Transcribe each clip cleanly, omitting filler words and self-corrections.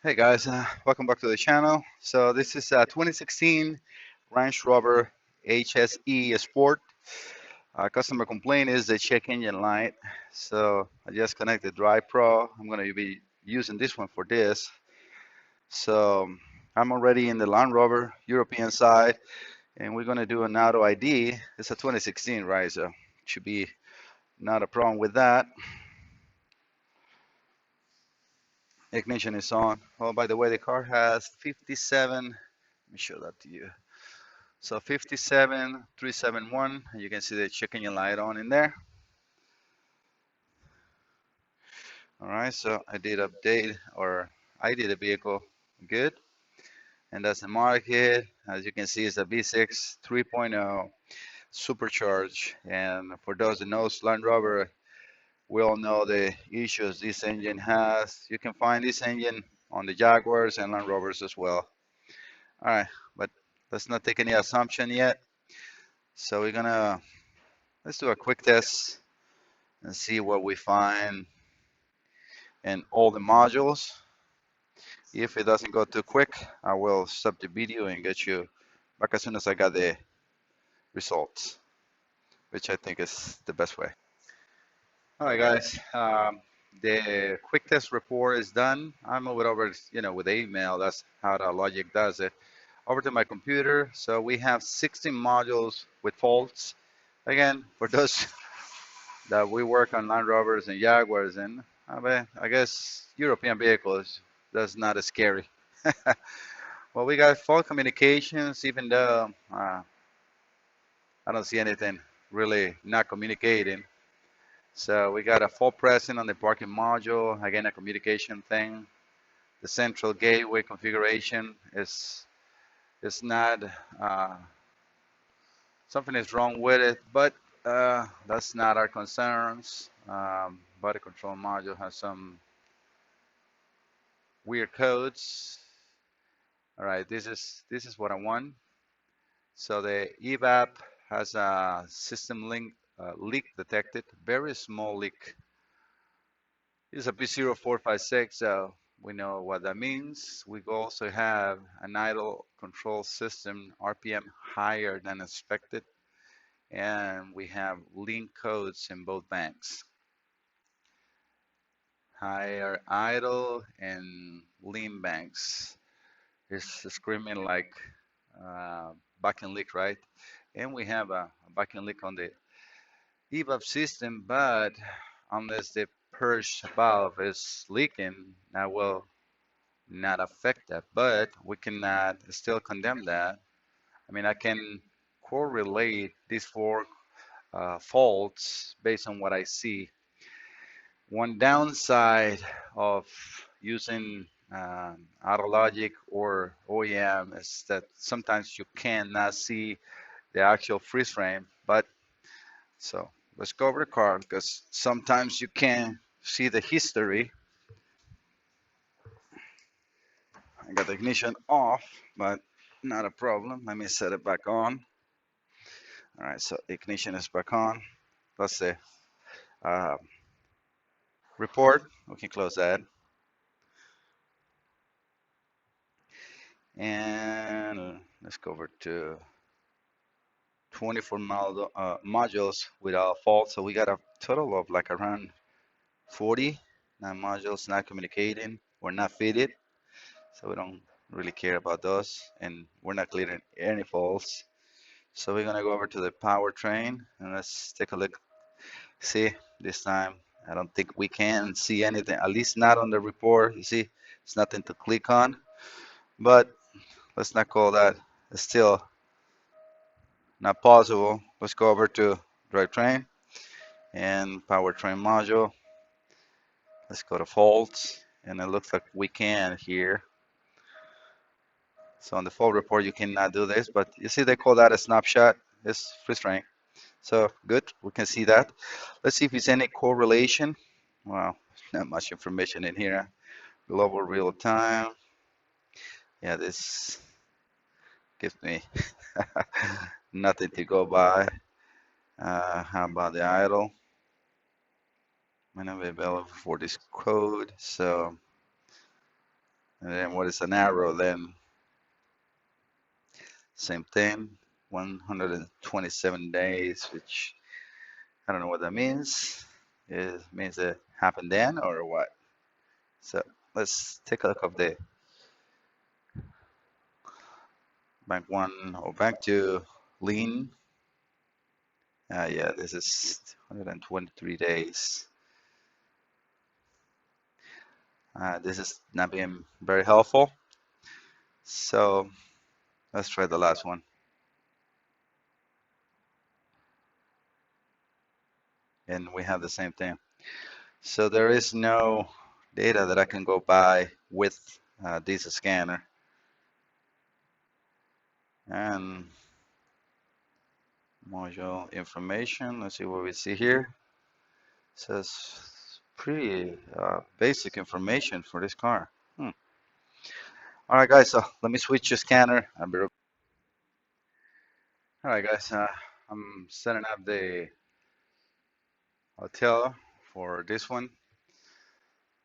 Hey guys, welcome back to the channel. So this is a 2016 Range Rover HSE Sport. Customer complaint is the check engine light. So I just connected Drive Pro. I'm going to be using this one for this. So I'm already in the Land Rover European side, and we're going to do an auto ID. It's a 2016, right? So should be not a problem with that. Ignition is on. Oh, by the way, the car has 57. Let me show that to you. So 57371, and you can see the check engine light on in there. All right, so I did update, or I did a vehicle good, and that's the market. As you can see, it's a V6 3.0 supercharged, and for those that know Land Rover, we all know the issues this engine has. You can find this engine on the Jaguars and Land Rovers as well. All right, but let's not take any assumption yet. So let's do a quick test and see what we find in all the modules. If it doesn't go too quick, I will stop the video and get you back as soon as I got the results, which I think is the best way. All right, guys. The quick test report is done. I move it over, with the email. That's how the logic does it. Over to my computer. So we have 16 modules with faults. Again, for those that we work on Land Rovers and Jaguars, and I guess European vehicles, that's not as scary. Well, we got fault communications, even though I don't see anything really not communicating. So we got a fault present on the parking module, again, a communication thing. The central gateway configuration is not, uh, something is wrong with it, but that's not our concerns. Body control module has some weird codes. All right, this is what I want. So the evap has a system leak detected, very small leak. It's a P0456, so we know what that means. We also have an idle control system, RPM higher than expected, and we have link codes in both banks. Higher idle and lean banks. It's screaming like backing leak, right? And we have a backing leak on the evap system, but unless the purge valve is leaking, that will not affect that. But we cannot still condemn that. I mean, I can correlate these four faults based on what I see. One downside of using Autologic or OEM is that sometimes you cannot see the actual freeze frame. But so let's go over the car because sometimes you can see the history. I got the ignition off, but not a problem. Let me set it back on. All right, so ignition is back on. Let's see. Uh, report. We can close that. And let's go over to 24 modules without fault. So we got a total of like around 40 modules not communicating or not fitted. So we don't really care about those, and we're not clearing any faults. So we're gonna go over to the powertrain and let's take a look. See, this time I don't think we can see anything, at least not on the report. You see, it's nothing to click on, but let's not call that. It's still not possible. Let's go over to drivetrain and powertrain module. Let's go to faults, and it looks like we can here. So on the fault report, you cannot do this, but you see they call that a snapshot. It's freeze frame. So good, we can see that. Let's see if there's any correlation. Well, not much information in here. Global real time. Yeah, this gives me nothing to go by. How about the idle? Minimum available for this code. So And then what is an arrow then? Same thing, 127 days, which I don't know what that means. It means it happened then or what? So let's take a look of the bank one or bank two lean. Yeah, this is 123 days. This is not being very helpful. So let's try the last one. And we have the same thing. So there is no data that I can go by with this scanner. And module information, let's see what we see here. It says pretty basic information for this car. All right, guys, so let me switch the scanner. All right, guys, I'm setting up the hotel for this one.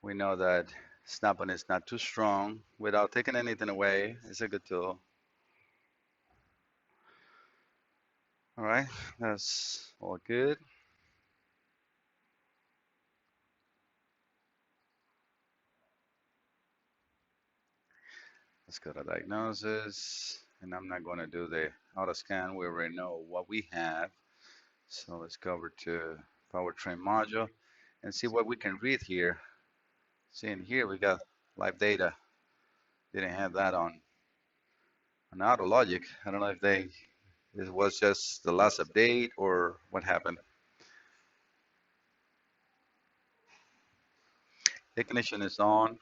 We know that snapping is not too strong without taking anything away. It's a good tool. All right, that's all good. Let's go to diagnosis, and I'm not going to do the auto scan. We already know what we have. So let's go over to powertrain module and see what we can read here. See in here we got live data. Didn't have that on auto logic. I don't know if it was just the last update or what happened. Ignition is on.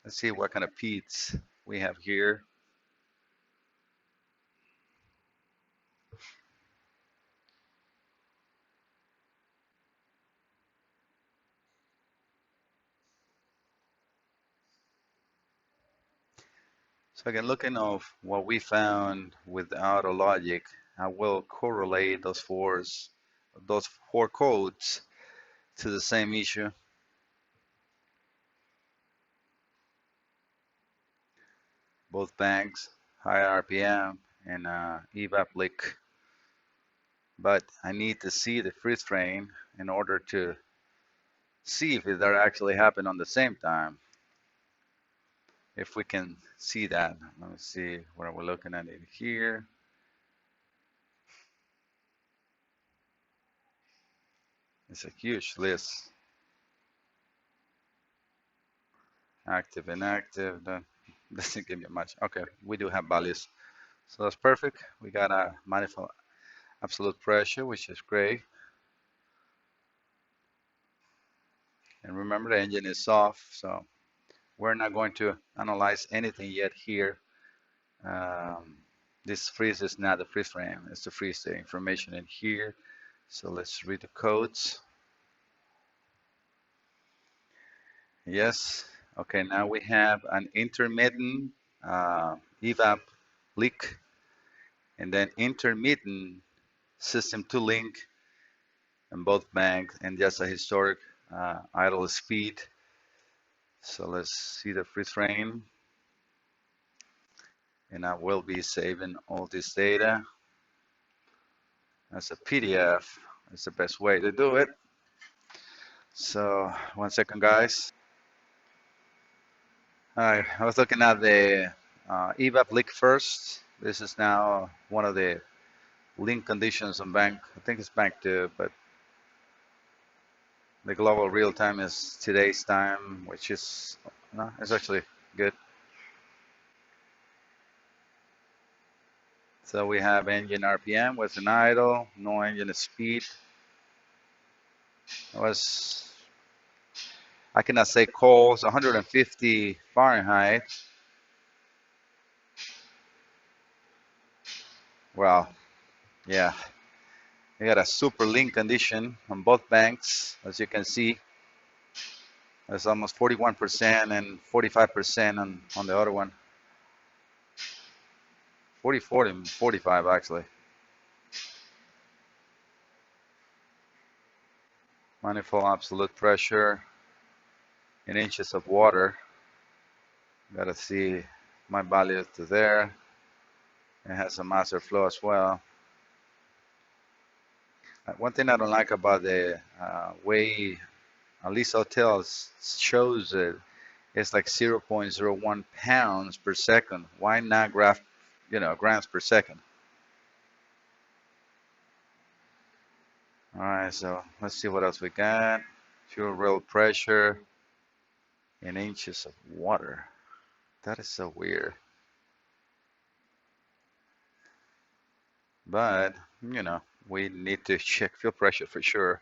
Let's see what kind of peats we have here. So again, looking of what we found with auto logic, I will correlate those four codes to the same issue. Both banks, high RPM and evap leak. But I need to see the freeze frame in order to see if that actually happened on the same time. If we can see that, let me see what we're looking at in here. It's a huge list. Active, inactive, that doesn't give me much. Okay, we do have values. So that's perfect. We got a manifold absolute pressure, which is great. And remember the engine is off, so we're not going to analyze anything yet here. This freeze is not the freeze frame, it's to freeze the information in here. So let's read the codes. Yes, okay, now we have an intermittent evap leak and then intermittent system to link in both banks and just a historic idle speed. So let's see the freeze frame. And I will be saving all this data as a PDF. That's the best way to do it. So 1 second, guys. All right, I was looking at the evap leak first. This is now one of the link conditions on bank. I think it's bank 2, but the global real time is today's time, which is no, it's actually good. So we have engine RPM was an idle, no engine speed. It was, I cannot say cold, it's 150 Fahrenheit. Well, yeah, we got a super lean condition on both banks, as you can see. It's almost 41% and 45% on the other one. 44 and 45 actually. Manifold absolute pressure. in inches of water. Gotta see my value to there. It has a master flow as well. One thing I don't like about the way at least hotels shows it, it's like 0.01 pounds per second. Why not grams per second? All right, so let's see what else we got. Fuel rail pressure in inches of water. That is so weird. But, we need to check fuel pressure for sure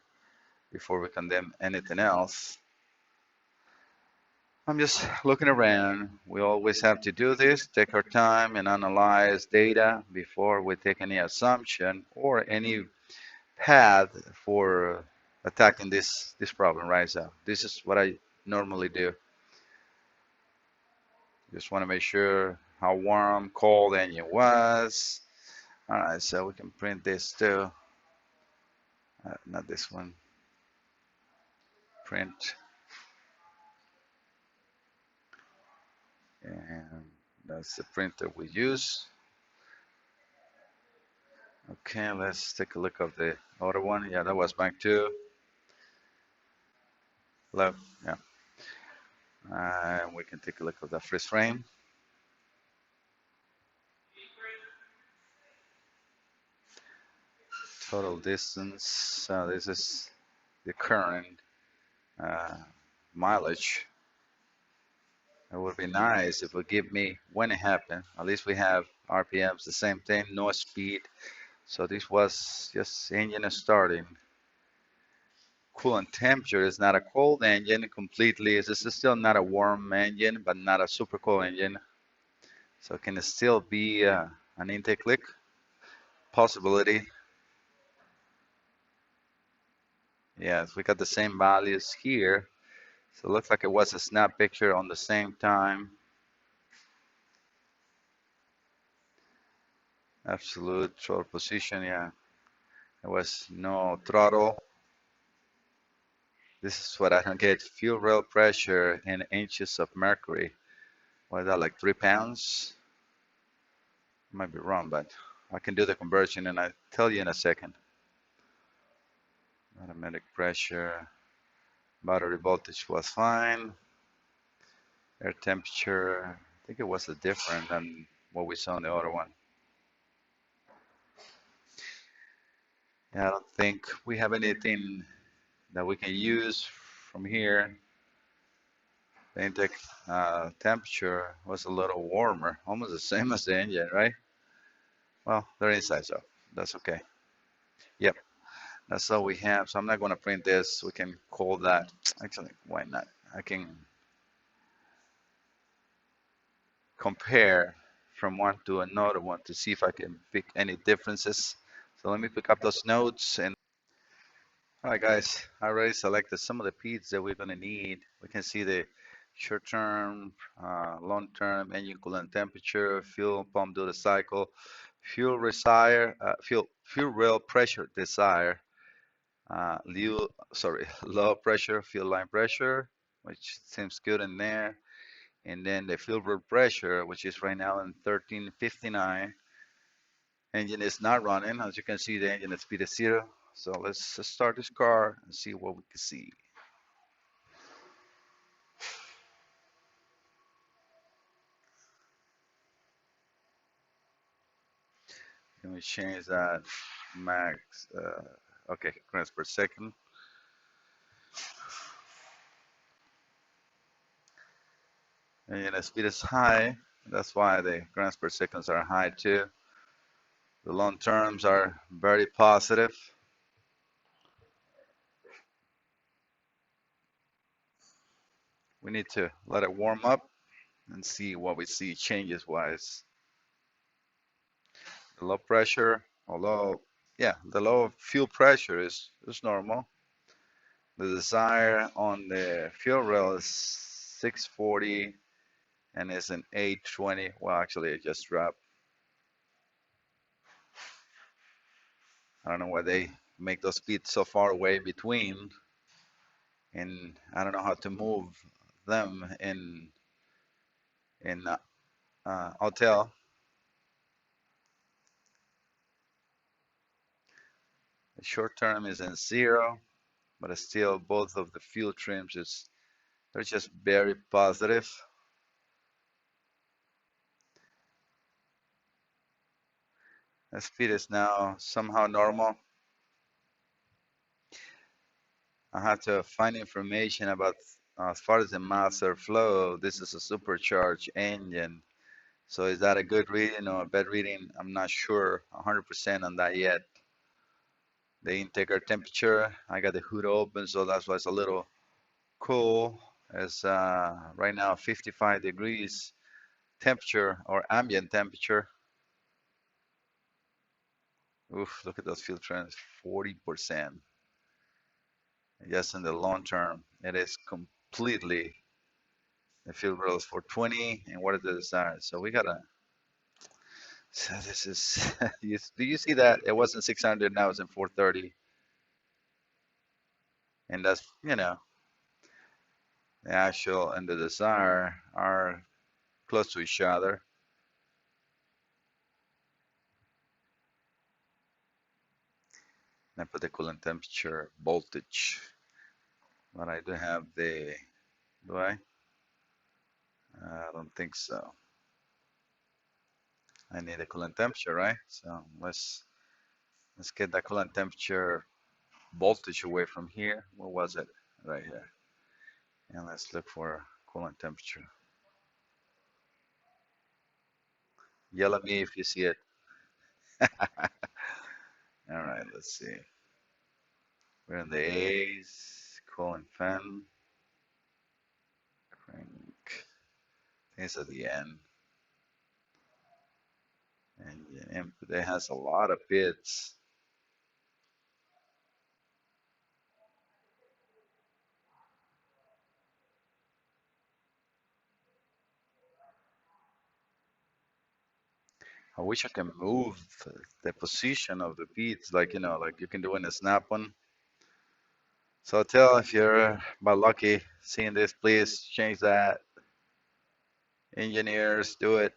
before we condemn anything else. I'm just looking around. We always have to do this, take our time and analyze data before we take any assumption or any path for attacking this problem, right? So this is what I normally do. Just want to make sure how warm, cold the engine was. All right, so we can print this too. Not this one. Print. And that's the printer we use. Okay, let's take a look at the other one. Yeah, that was bank two. Left, yeah. And we can take a look at the freeze frame. Total distance. So this is the current uh, mileage. It would be nice if it would give me when it happened. At least we have RPMs, the same thing, no speed. So this was just engine starting. Coolant temperature is not a cold engine completely. This is still not a warm engine, but not a super cold engine. So can it still be an intake leak? Possibility. Yes, we got the same values here. So it looks like it was a snap picture on the same time. Absolute throttle position, yeah. There was no throttle. This is what I don't get. Fuel rail pressure in inches of mercury. What is that, like 3 pounds? I might be wrong, but I can do the conversion and I'll tell you in a second. Automatic pressure, battery voltage was fine. Air temperature, I think it was different than what we saw in the other one. Yeah, I don't think we have anything that we can use from here. The intake temperature was a little warmer, almost the same as the engine, right? Well, they're inside, so that's okay. Yep, that's all we have. So I'm not going to print this. We can call that. Actually, why not? I can compare from one to another one to see if I can pick any differences. So let me pick up those notes. And all right, guys, I already selected some of the peats that we're going to need. We can see the short-term, long-term engine coolant temperature, fuel pump duty cycle, fuel rail pressure desire, low pressure fuel line pressure, which seems good in there, and then the fuel rail pressure, which is right now in 1359. Engine is not running. As you can see, the engine is speed is 0. So let's start this car and see what we can see. Can we change that max? Okay, grams per second. And the speed is high. That's why the grams per seconds are high too. The long terms are very positive. We need to let it warm up and see what we see changes wise. The low pressure, although, yeah, the low fuel pressure is normal. The desire on the fuel rail is 640 and it's an 820. Well, actually, it just dropped. I don't know why they make those speeds so far away between, and I don't know how to move them in hotel. The short term is in zero, but it's still both of the fuel trims is they're just very positive. The speed is now somehow normal. I have to find information about as far as the master flow. This is a supercharged engine. So is that a good reading or a bad reading? I'm not sure 100% on that yet. The intake air temperature, I got the hood open, so that's why it's a little cool. It's right now 55 degrees temperature or ambient temperature. Oof, look at those fuel trends, 40%. Yes, in the long term, it is completely the fuel growth for 20 and what is the desired. So we gotta, so this is, do you see that? It wasn't 600, now it's in 430. And that's, the actual and the desire are close to each other. I put the coolant temperature voltage, but I do have the, do I? I don't think so. I need a coolant temperature, right? So let's get that coolant temperature voltage away from here. Where was it? Right here. And let's look for coolant temperature. Yell at me if you see it. All right, let's see. We're in the A's, coolant fan, crank. It's at the end. Engine input. It has a lot of bits. I wish I can move the position of the beats, like like you can do in a snap one. So tell if you're by lucky seeing this, please change that. Engineers, do it.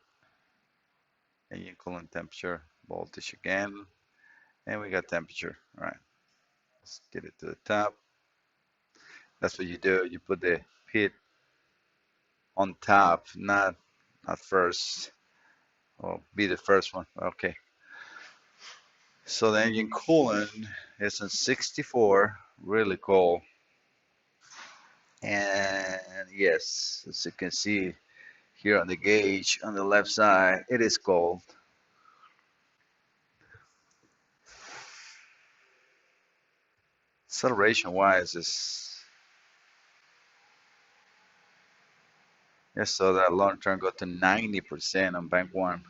Engine coolant temperature, voltage again, and we got temperature. All right, let's get it to the top. That's what you do. You put the pit on top, not first. Or be the first one. Okay. So the engine coolant is in 64, really cold. And yes, as you can see here on the gauge on the left side, it is cold. Acceleration wise is, yes, so that long term got to 90% on bank one.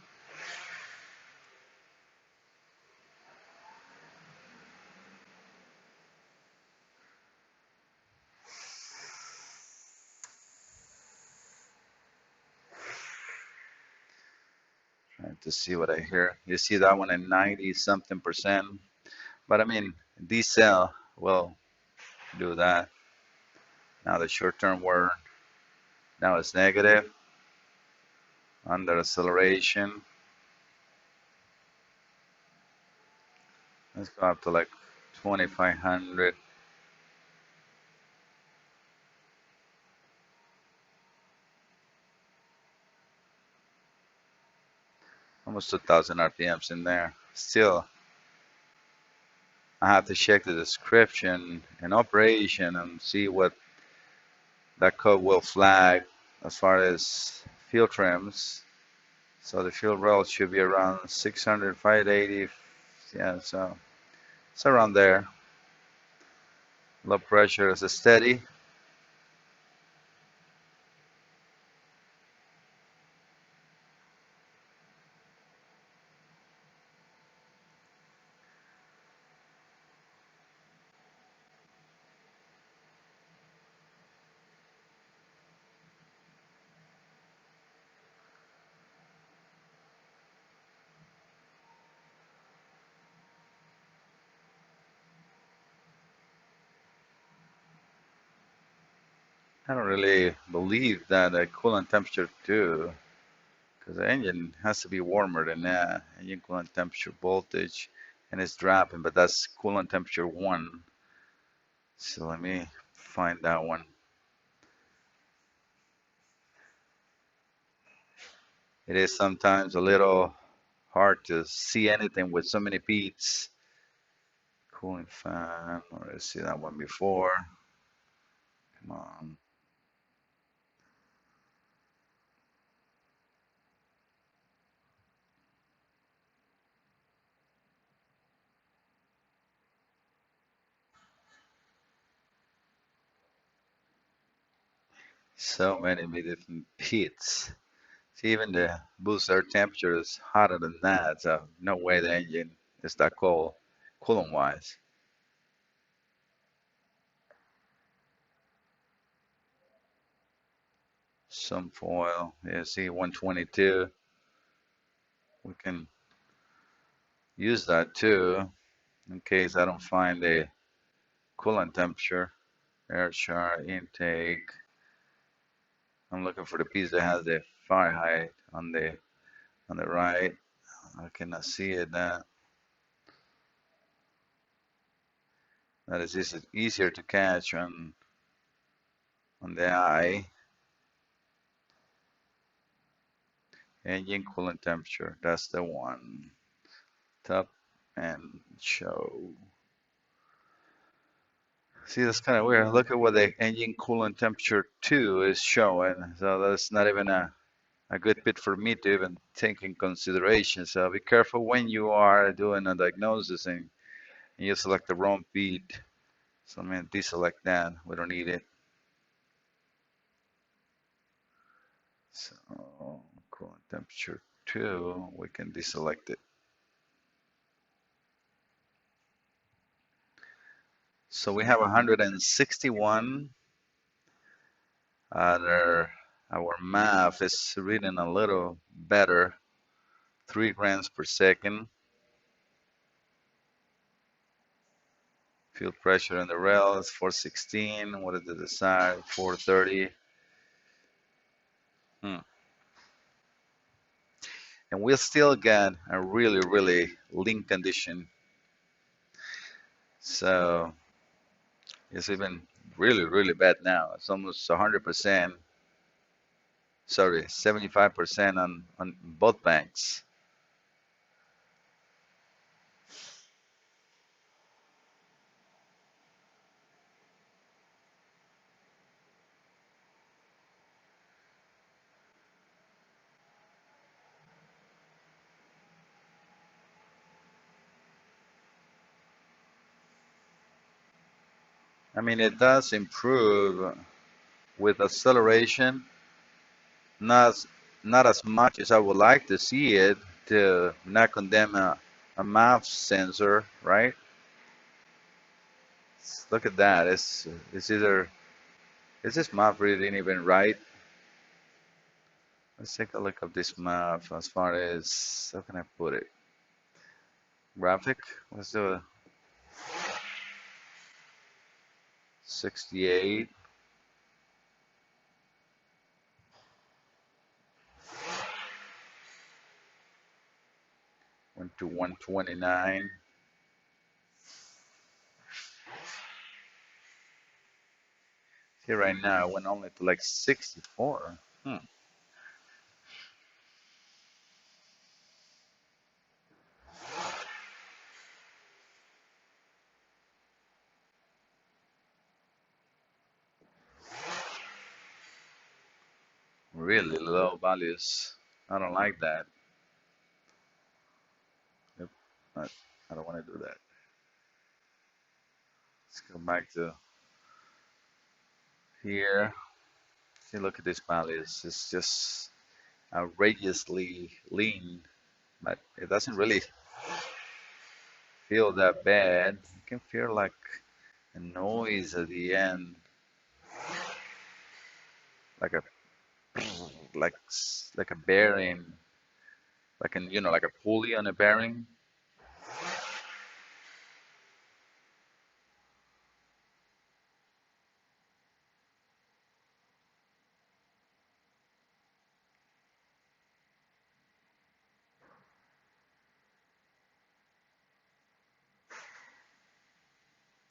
Trying to see what I hear. You see that one at 90 something percent. But I mean, diesel will do that. Now the short term were, now it's negative under acceleration. Let's go up to like 2500. Almost 2000 RPMs in there. Still, I have to check the description and operation and see what that code will flag as far as fuel trims. So the fuel rail should be around 600, 580. Yeah, so it's around there. Low pressure is steady. I don't really believe that a coolant temperature too, because the engine has to be warmer than that. Engine coolant temperature voltage, and it's dropping, but that's coolant temperature 1. So let me find that one. It is sometimes a little hard to see anything with so many beats. Cooling fan, let's see that one before. Come on. So many different beats. See, even the boost air temperature is hotter than that, so no way the engine is that cold, coolant wise. Some foil, yeah, see 122. We can use that too in case I don't find the coolant temperature. Air chart, intake. I'm looking for the piece that has the Fahrenheit on the right. I cannot see it. That is easier to catch on the eye. Engine coolant temperature. That's the one. Top and show. See, that's kind of weird. Look at what the engine coolant temperature 2 is showing. So that's not even a good bit for me to even take in consideration. So be careful when you are doing a diagnosis and you select the wrong beat. So I'm going to deselect that. We don't need it. So coolant temperature 2, we can deselect it. So we have 161. Our math is reading a little better, 3 grams per second. Fuel pressure in the rails, 416. What is the desired? 430. Hmm. And we'll still get a really, really lean condition. So it's even really, really bad now. It's almost 100%. Sorry, 75% on both banks. I mean, it does improve with acceleration, not not as much as I would like to see it to not condemn a MAF sensor, right? Look at that. It's either is this MAF reading even right? Let's take a look at this MAF as far as how can I put it? Graphic. Let's do a 68. Went to 129. Here right now, I went only to like 64. Really low values. I don't like that. Yep. I don't want to do that. Let's go back to here. See, look at this values. It's just outrageously lean, but it doesn't really feel that bad. You can feel like a noise at the end, like a like a bearing, like a pulley on a bearing.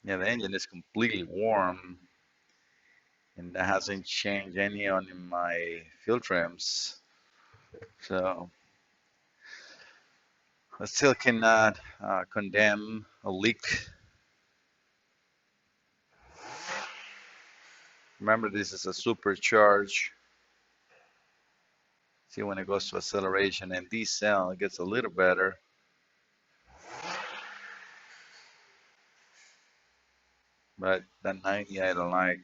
Yeah, the engine is completely warm, and that hasn't changed any on my fuel trims. So I still cannot condemn a leak. Remember, this is a supercharged. See, when it goes to acceleration and decel, it gets a little better. But that 90 I don't like.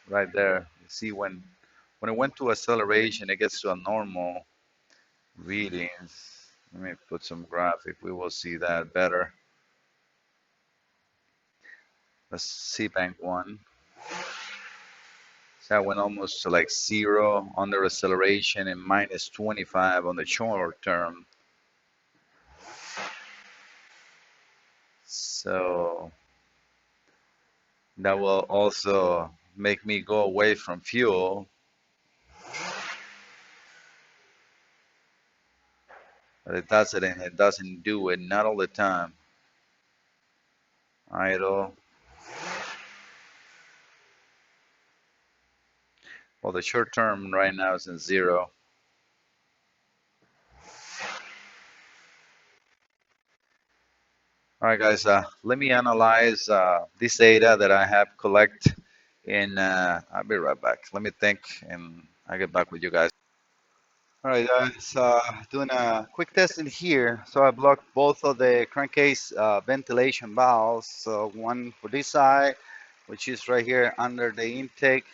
Right there, you see when it went to acceleration, it gets to a normal readings. Let me put some graphic. We will see that better. Let's see bank one. So that went almost to like 0 under acceleration and minus 25 on the short term. So that will also make me go away from fuel. But it does it and it doesn't do it, not all the time. Idle. Well, the short term right now is in 0. All right, guys, let me analyze this data that I have collect and I'll be right back. Let me think and I'll get back with you guys. All right, guys, doing a quick test in here. So I blocked both of the crankcase ventilation valves. So one for this side, which is right here under the intake.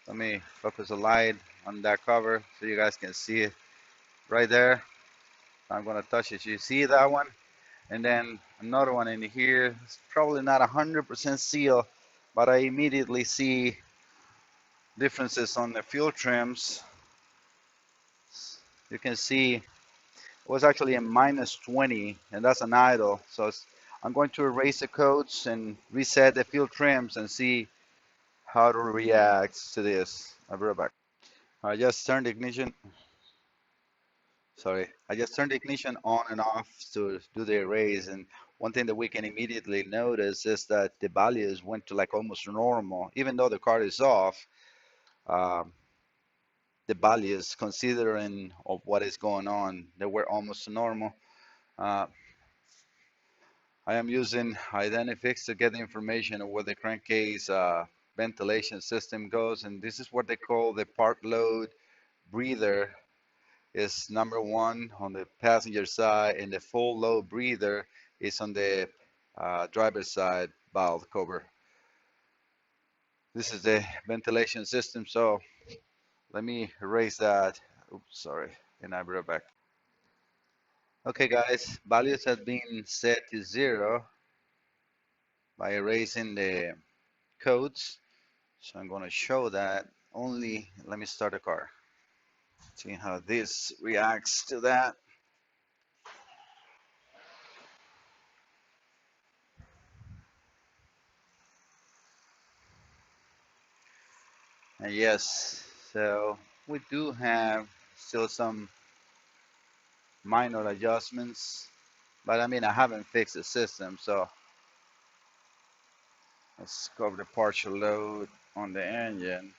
Let me focus the light on that cover so you guys can see it right there. I'm gonna touch it. You see that one? And then another one in here. It's probably not 100% sealed, but I immediately see differences on the fuel trims. You can see it was actually a minus 20, and that's an idle. So I'm going to erase the codes and reset the fuel trims and see how to react to this. I'll be right back. I just turned the ignition. Sorry, I just turned the ignition on and off to do the erase, and one thing that we can immediately notice is that the values went to like almost normal, even though the car is off. Um, the values, considering of what is going on, they were almost normal. Uh, I am using Identifix to get the information of where the crankcase ventilation system goes, and this is what they call the part load breather. Is number one on the passenger side, and the full load breather is on the driver's side valve cover. This is the ventilation system. So let me erase that. Oops, sorry, and I'll be right back. Okay, guys, values have been set to 0 by erasing the codes. So I'm going to show that only. Let me start the car. See how this reacts to that. And yes, so we do have still some minor adjustments, but I mean, I haven't fixed the system, so let's cover the partial load on the engine.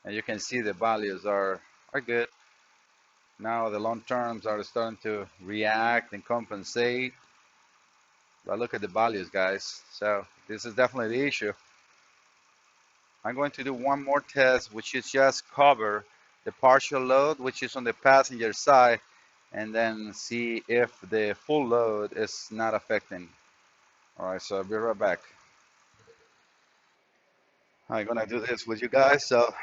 And you can see the values are good. Now the long terms are starting to react and compensate. But look at the values, guys. So this is definitely the issue. I'm going to do one more test, which is just cover the partial load, which is on the passenger side, and then see if the full load is not affecting. All right, so I'll be right back. I'm gonna do this with you guys. So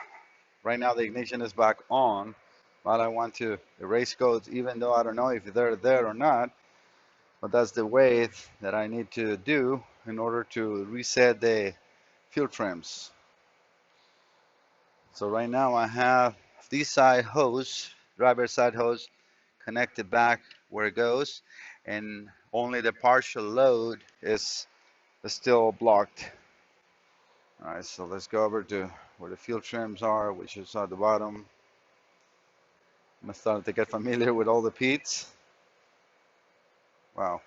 right now the ignition is back on, but I want to erase codes, even though I don't know if they're there or not. But that's the way that I need to do in order to reset the fuel trims. So right now I have this side hose, driver side hose, connected back where it goes, and only the partial load is still blocked. All right, so let's go over to where the fuel trims are, which is at the bottom. I'm starting to get familiar with all the P's. Wow,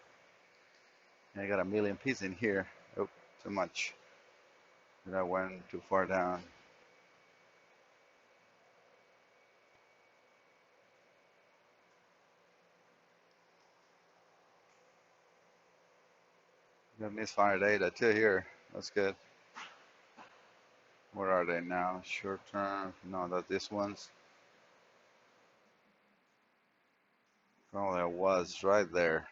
I got a million P's in here. Oh, too much. That went too far down. Got misfired data too here. That's good. Where are they now? Short term. No, that's this one's. Oh, there was right there.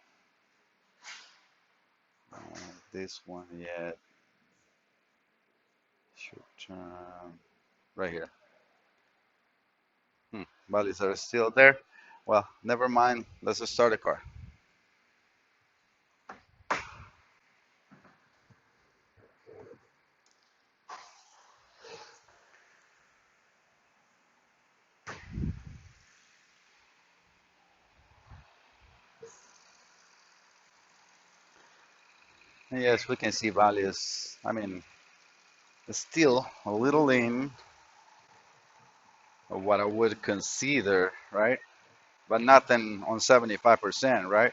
Uh, this one yet. Short term. Right here. Values are still there. Well, never mind. Let's just start the car. And yes, we can see values. I mean, it's still a little in of what I would consider, right? But nothing on 75%, right?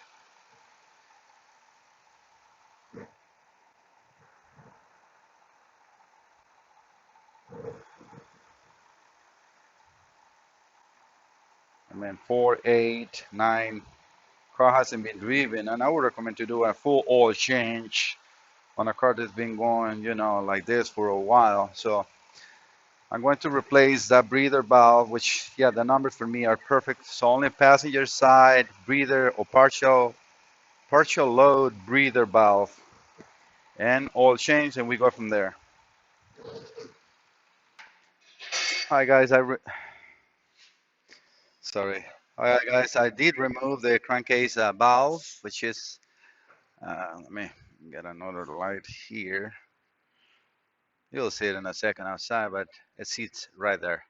I mean, 4, 8, 9, car hasn't been driven, and I would recommend to do a full oil change on a car that's been going, like this for a while. So I'm going to replace that breather valve, which, yeah, the numbers for me are perfect. So only passenger side breather or partial load breather valve and oil change, and we go from there. Hi guys, sorry. All right guys, I did remove the crankcase valve, which is let me get another light here. You'll see it in a second outside, but it sits right there.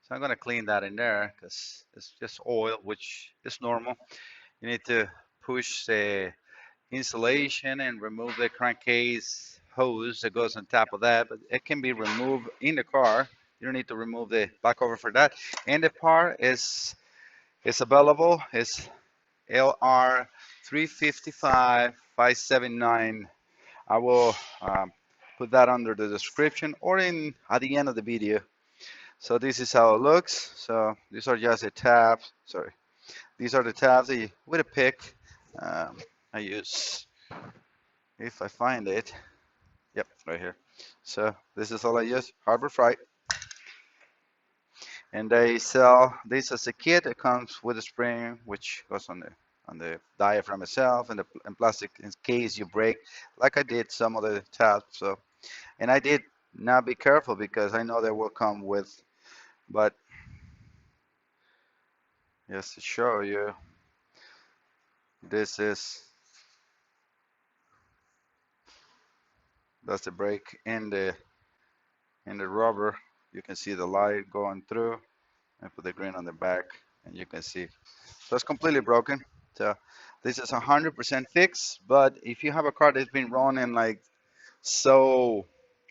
So I'm gonna clean that in there because it's just oil, which is normal. You need to push the insulation and remove the crankcase hose that goes on top of that, but it can be removed in the car. You don't need to remove the back cover for that. And the part is available. It's LR 355-579. I will put that under the description or in at the end of the video. So this is how it looks. So these are just the tabs. Sorry, these are the tabs that with a pick. I use if I find it. Yep, right here. So this is all I use. Harbor Freight, and they sell this as a kit. It comes with a spring, which goes on the diaphragm itself, and the and plastic in case you break, like I did some of the tabs. So, and I did not be careful because I know they will come with, but just to show you, this is that's the brake in the rubber. You can see the light going through. I put the green on the back, and you can see. So it's completely broken. So this is 100% fixed. But if you have a car that's been running like so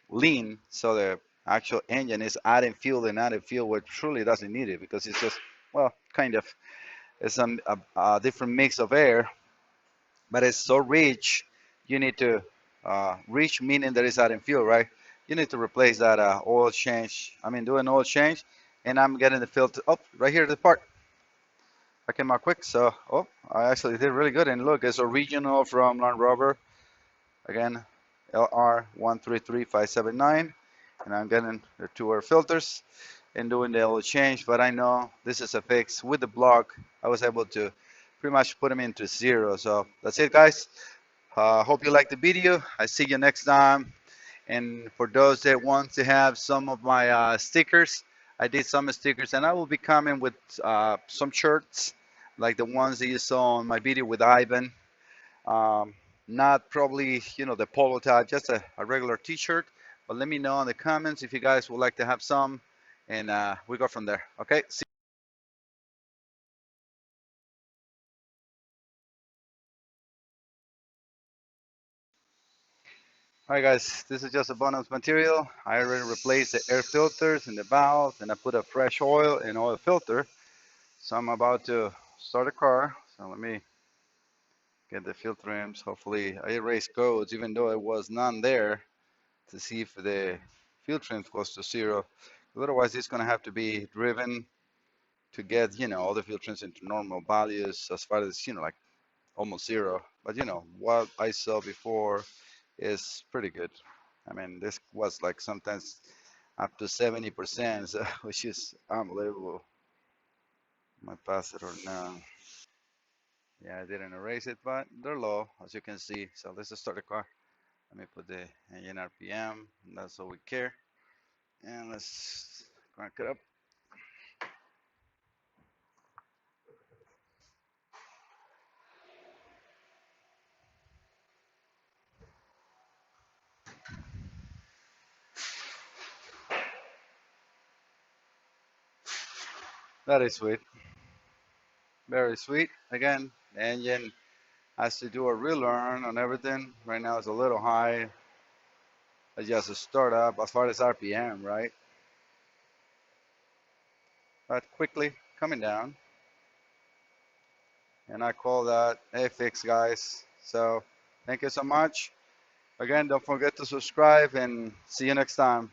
lean, so the actual engine is adding fuel where it truly doesn't need it because it's just, well, kind of, it's a different mix of air, but it's so rich, you need to, rich meaning that it's adding fuel, right? You need to replace that oil change. I mean, do an oil change, and I'm getting the filter. Oh, right here, the part. I came out quick, so I actually did really good. And look, it's original from Land Rover. Again, LR133579, and I'm getting the two air filters and doing the oil change. But I know this is a fix with the block. I was able to pretty much put them into zero. So that's it, guys. Hope you liked the video. I see you next time. And for those that want to have some of my stickers, I did some stickers, and I will be coming with some shirts like the ones that you saw on my video with Ivan. Um, Not probably, the polo tie, just a regular t-shirt. But let me know in the comments if you guys would like to have some, and we go from there. Okay. All right, guys, this is just a bonus material. I already replaced the air filters and the valves, and I put a fresh oil and oil filter. So I'm about to start the car. So let me get the fuel trims. Hopefully, I erased codes, even though there was none there, to see if the fuel trims goes to zero. Otherwise, it's going to have to be driven to get, all the fuel trims into normal values as far as, like almost zero. But, what I saw before is pretty good. I mean, this was like sometimes up to 70%, so, which is unbelievable. Might pass it or no. Yeah, I didn't erase it, but they're low, as you can see. So let's just start the car. Let me put the engine RPM, and that's all we care. And let's crank it up. That is sweet. Very sweet. Again, the engine has to do a relearn on everything. Right now it's a little high. It's just a startup as far as RPM, right? But quickly coming down. And I call that a fix, guys. So thank you so much. Again, don't forget to subscribe and see you next time.